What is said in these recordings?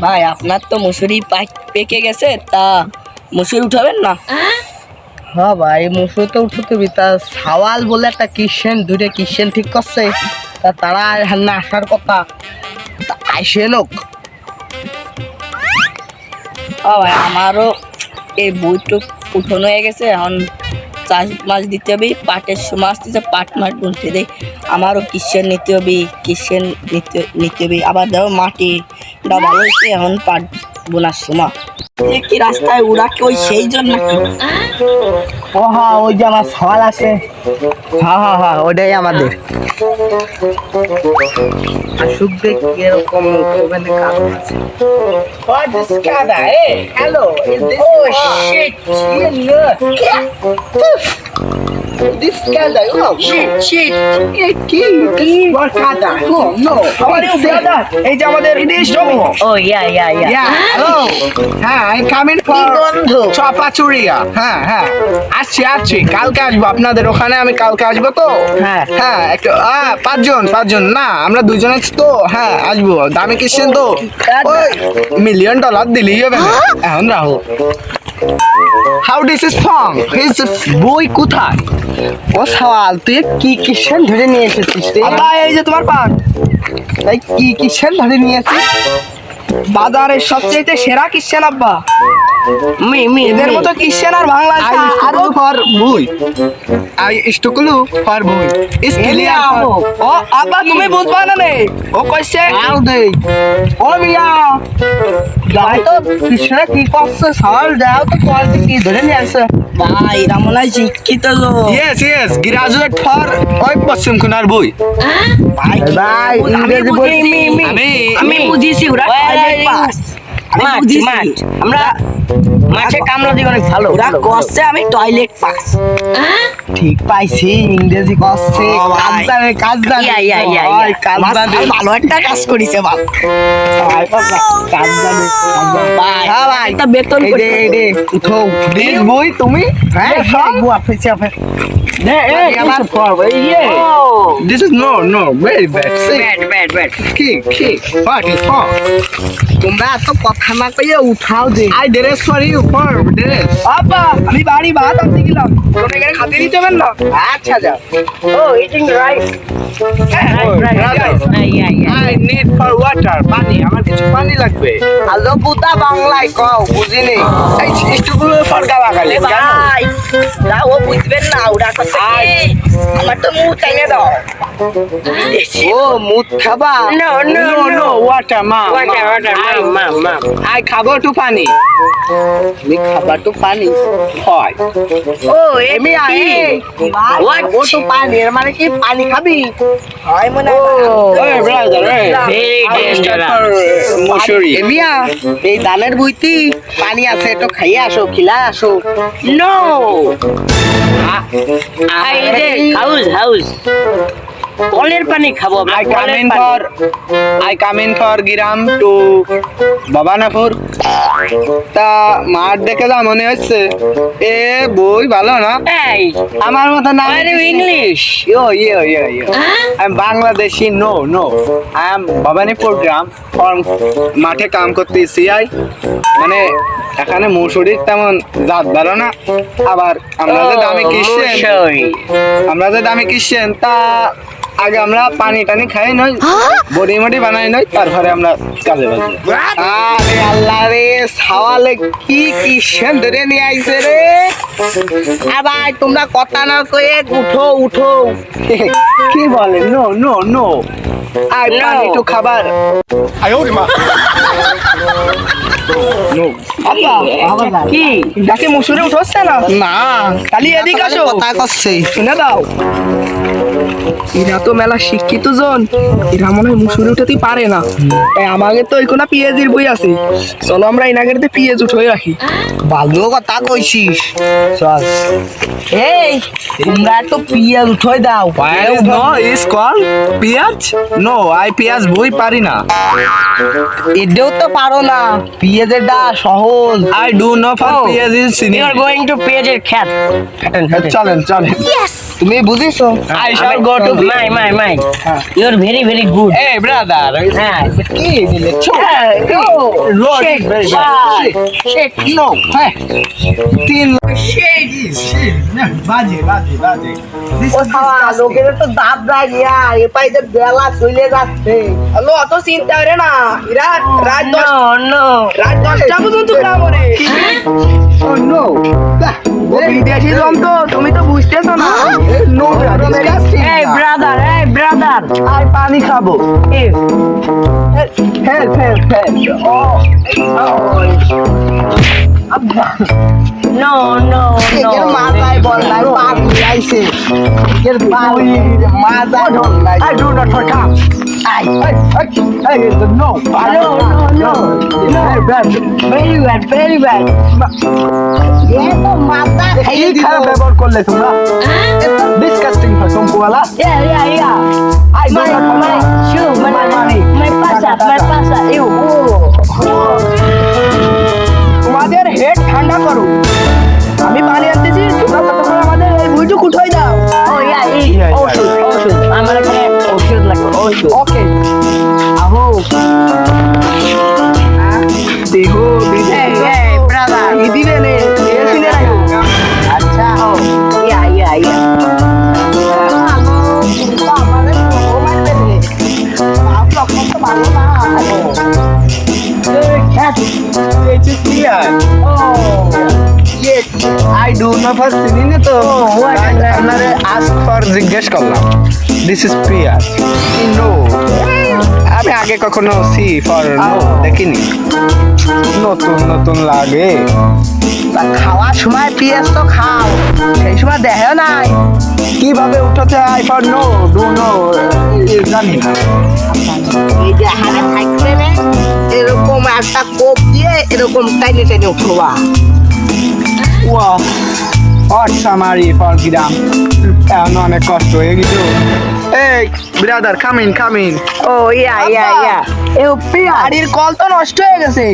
ভাই আপনার তো মুসুরি পেকে গেছে, তা মুসুরি উঠাবেন না? হ্যাঁ ভাই, মুসুরি তো উঠতে তা সাওয়াল বলে একটা কিসেন দুইটা কিসেন ঠিক করছে, তা তারা না আসার কথা, তা আইসে লোক। ভাই আমারও এই বইটুক উঠানো হয়ে গেছে, এখন চাষ মাছ দিতে হবে, পাটের সময় আসতেছে, পাট মাছ বুনতে দেয়, আমারও কিসেন নিতে হবে, কিসেন নিতে হবে, আবার দেখো মাটিটা ভালো হয়েছে, এখন পাট বোনার সময়। কি রাস্তায় ওরা কি ওই সেই জন্য নাকি? ও হ্যাঁ, ওই যে আমার সওয়াল আছে। হ্যাঁ হ্যাঁ হ্যাঁ, ওটাই আমাদের। আসুক দেখি এরকম ওখানে কাজ আছে। What this Canada? Hey, hello. Is this? Oh shit! This Canada, you know? Shit. What Canada? No. How are you, brother? এই যে আমাদের বিদেশ জমি। Oh yeah. Yeah, hello. হ্যাঁ, I coming for বন্ধু? চপাচুরিয়া। হ্যাঁ, আসছি। কালকে আসবো আপনাদের ওখানে, আমি কালকে আসবো তো। হ্যাঁ, একটু পাঁচজন না, আমরা দুজন আছি তো। হ্যাঁ, আসবো। দামি কিসেন তো ওই $1,000,000 দিলেই হবে না। এখন রাহো। How this is from? His বই কোথায়? ও সওয়াল, তুই কি কিসেন ধরে নিয়ে এসেছিস রে? আব্বা এই যে তোমার পান, তাই কি কিসেন ধরে নিয়ে এসেছিস? বাজারের সবচেয়ে সেরা কিসেন আব্বা। এদের মতো কিসেন আর I বাংলাদেশে ask for বই। I স্টুকলু for বই। Is clear for ও আব্বা তুমি বুঝবা না নে, ও কইছে How they? ও মিয়া, যাই তো কিসেরা কি করছে সওয়াল দাও তো, কোয়ালিটি কি ধরে নিয়ে আসছে? ভাই রামলাই শিক্ষিত লোক। Yes, graduate for ওই পশ্চিম কোণার বই। ভাই ইংরেজি বই আমি বুঝিছি ওরা টয়লেট পাস। মাছ আমরা মাছে কামড়া দিই অনেক ভালো, ওরা কষছে, আমি টয়লেট পাস। ঠিক পাইছি, ইংরেজি করছে, কাজ জানে ওই কাজ জানে, ভালো একটা কাজ করিছে বাপ। কাজ জানে ভাই হ্যাঁ ভাই, একটা বেতন এই করে রে উঠো দিস বই তুমি। হ্যাঁ সব বই আপেছে আমার পড়বে ইয়ে। This is no very bad. Bat কি what is wrong? তোমরা এত কথা না কইয়া উঠাও দে। I dress for you for dress. আব্বা আমি বাড়ি ভাত আনতে গেলাম, তোমরা এখানে খাতে দিতে পারেন না। আচ্ছা যাও। ও eating rice. I need for water, পানি, আমার কিছু পানি লাগবে। আলো বুদা বাংলায় কও, বুঝিনি। এই স্টুগুলো ফরকা লাগালে ভাই না, ও বুঝবেন না, ওরা কথা কি আমার তো মুখ টাইনে দাও। ও মুত খাবা? No, water মা। I খাবো একটু পানি। আমি খাবার তো পানি হয়। ও এমি আই What? ও তো পানি, এর মানে কি পানি খাবি? হয় মনে ওই ব্রাদার মুসুরি। এমিয়া এই ধানের বুইতি পানি আছে, একটু খাইয়ে আসো, খিলা আসো। নো আই রে হাউস কলের পানি খাবো। I come in for Giram to বাবানাপুর। তা মাঠ দেখে যা মনে হচ্ছে, এ বই ভালো না, এই আমার মতো না। ইংলিশ ইয়ে আমি Bangladeshi. No I am Bhabanipur গ্রাম, মাঠে কাম করতে সিআই, মানে এখানে মুসুরির তেমন জাত ভালো না, আবার আমরা যে দামি কিসেন তা আগে আমরা পানি টানি খাই নই, বডি মডি বানাই নই, তারপরে আমরা কাজে বাজি। আরে আল্লাহ রে, সাওয়ালে কি কিসেন ধরে নিয়ে আইছে রে। আবার তোমরা কথা না কয়ে উঠো কি বলে? নো আর পানি একটু খাবার। আব্বা কি ডাকে মুসুরে উঠছে না? না খালি এদিকে আসো, কথা করছে। শুনে দাও, এরা তো মেলা শিক্ষিত জন, এরা মনে হয় মুসুরি উঠাতেই পারে না। তাই আমাকে তো ওই কোনো পিএজির বই আছে, চলো আমরা এনাগেরতে পিএজ উঠে রাখি। ভালো কথা কইছিস, চল। এই তোমরা তো পিয়াজ উঠোই দাও। পিয়াজ নো, আই পিয়াজ বই পারি না। এটাও তো পারো না পিএজেরটা সহজ I do know for PhD is You are going to page your cat. চলেন চলেন তুমি বুঝিছো I shall go to My. You are very, very good. Hey brother হ্যাঁ কি দিলে Road is very bad. Shit. No. Hey. তিন বাজে ও সারা লোকের তো দাঁত যায় নিয়া এ পাইতে বেলা চলে যাচ্ছে হ্যালো অত চিন্তা করে না এরা রাত No. রাত 10টা পর্যন্ত কাম করে Oh no. ও বিদেশি জন্তু তুমি তো বুঝতেছো না No, disgusting. Hey, brother. আর পানি খাবো Hey, হেল্প ও no. এর মাথায় বল নাই পানি আইছে এর পানি মাথায় বল নাই I do not for come. No. No. Very bad. এ তো মাথা এই খারাপ ব্যবহার করলে তোমরা ডিসকাস্টিং হয় সম্পুওয়ালা Yeah. I do not for My shoe, my pasa. Ew. তোমাদের হেড ঠান্ডা করো আমি পানি আনতেছি তোমরা ততক্ষণ আমাদের এই বুইটু কুঠাই দাও Oh yeah. ওষুধ আমার এখানে ওষুধ লাগবে ওষুধ ওকে আহো দেখো Hey, brother. ই দিবে নে এ শুনে রাখো আচ্ছা yeah. It is clear. Oh. Yes, I do not for চিনি তো what is that? আপনারে ask for জিজ্ঞেস করলাম দিস ইজ প্রিয়া নো আমি আগে কখনো সি ফর নো দেখিনি নতুন লাগে তা খাওয়ার সময় পিএস তো খাও সেই সময় দেখো নাই কিভাবে উঠাতে I for no do no জানি না এই যে হাতে থাকবে না এরকম একটা কোপ দিয়ে এরকম টাইনে উঠবা ওয়া সামারি ফর গ্রাম এখন অনেক কষ্ট হয়ে গেছে এই brother come in Oh yeah. গাড়ির কল তো নষ্ট হয়ে গেছে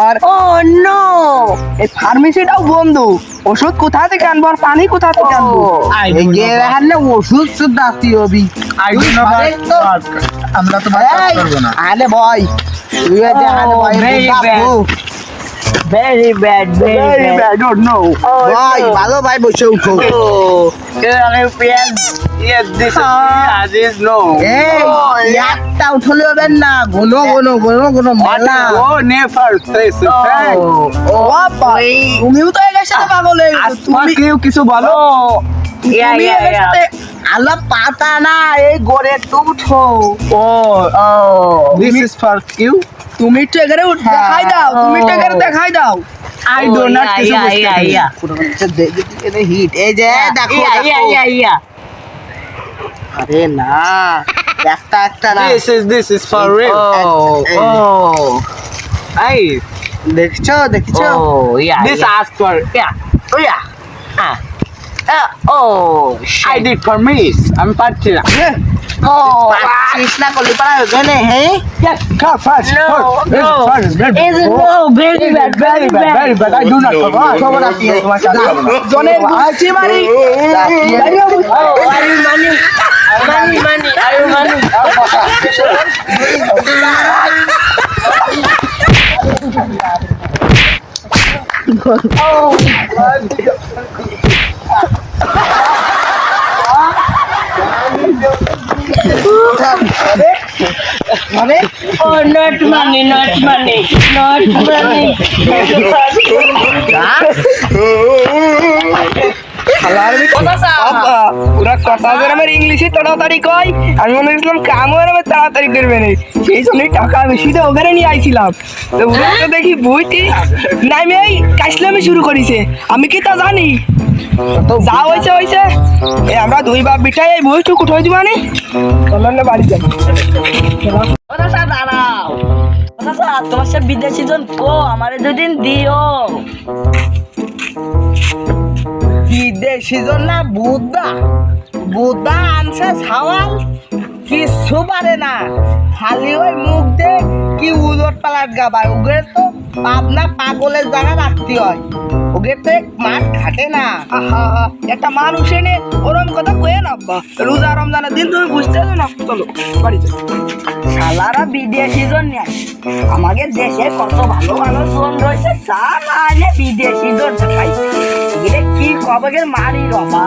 আর Oh no. এই ফার্মেসিটাও বন্ধ ওষুধ কোথা থেকে আনবো আর পানি কোথা থেকে আনবো ওষুধ শুদ্ধ আসতে হবে আমরা তো আরে ভয় তুই যে আরে ভয় Very bad. ডোন্ট নো ভাই ভালো ভাই বসে উঠো ইয়েস দিস ইজ নো এই একটা উঠলে হবে না ঘন মালা ও নেভার ফেস ও ভাই তুমিও তো এর সাথে পাগল হয়ে গেছো তুমি কেউ কিছু বলো তুমি এর সাথে আলা পাতা না এই গোরে একটু উঠো দিস ইজ ফর ইউ তুমি তো এখানে দেখাই দাও তুমি তো এখানে দেখাই দাও আই ডো নট কিছু হিট এই যে দেখো Yeah. আরে না একটা না this is for reel I দেখছো Oh yeah. This ask for Oh. I did for miss আমি পাচ্ছি না Oh. কৃষ্ণা করলি পারা গেলে হ্যাঁ কাম fast No. Is it no? Very bad. very bad I do not forgot খবর আছে তোমার সাথে জনের বুঝছি মারি Oh, are you money? Are you money? মানে Oh, not money. পুরা কথা যেন আমার ইংলিশে তাড়াতাড়ি কয় আমি মনে করছিলাম কামও আমার তাড়াতাড়ি করবে না সেই জন্যই টাকা বেশি তো ওখানে নিয়ে আইছিলাম তো ওরা তো দেখি বইটি নামে এই কাশলামি শুরু করেছে আমি কি তা জানি যা হয়েছে আমরা দুই বাপ বিটাই এই বইটু কোথায় দিব আনি চলেন বাড়ি যাবো দাঁড়াও তোমার সব বিদেশি জন কো আমারে দুদিন দিও বিদেশি জন না বুদ্ধা আনছে ছাওয়াল কিছু পারে না খালি ওই মুখ দে কি আটগা ভাই, ওদের তো পাবনা পাগলের জায়গা রাখতে হয়, ওদের তো মাঠ ঘাটে না। আহা, একটা মানুষ এনে ওরম কথা কয়ে না আব্বা, রোজা রমজানের দিন তুমি বুঝতে না। চলো বাড়িতে। শালারা বিদেশি জন নিয়ে আসে। আমাদের দেশে কত ভালো ভালো জন রয়েছে, তা না এনে বিদেশি জন খাই। এগুলো কি কবে মারি রবা।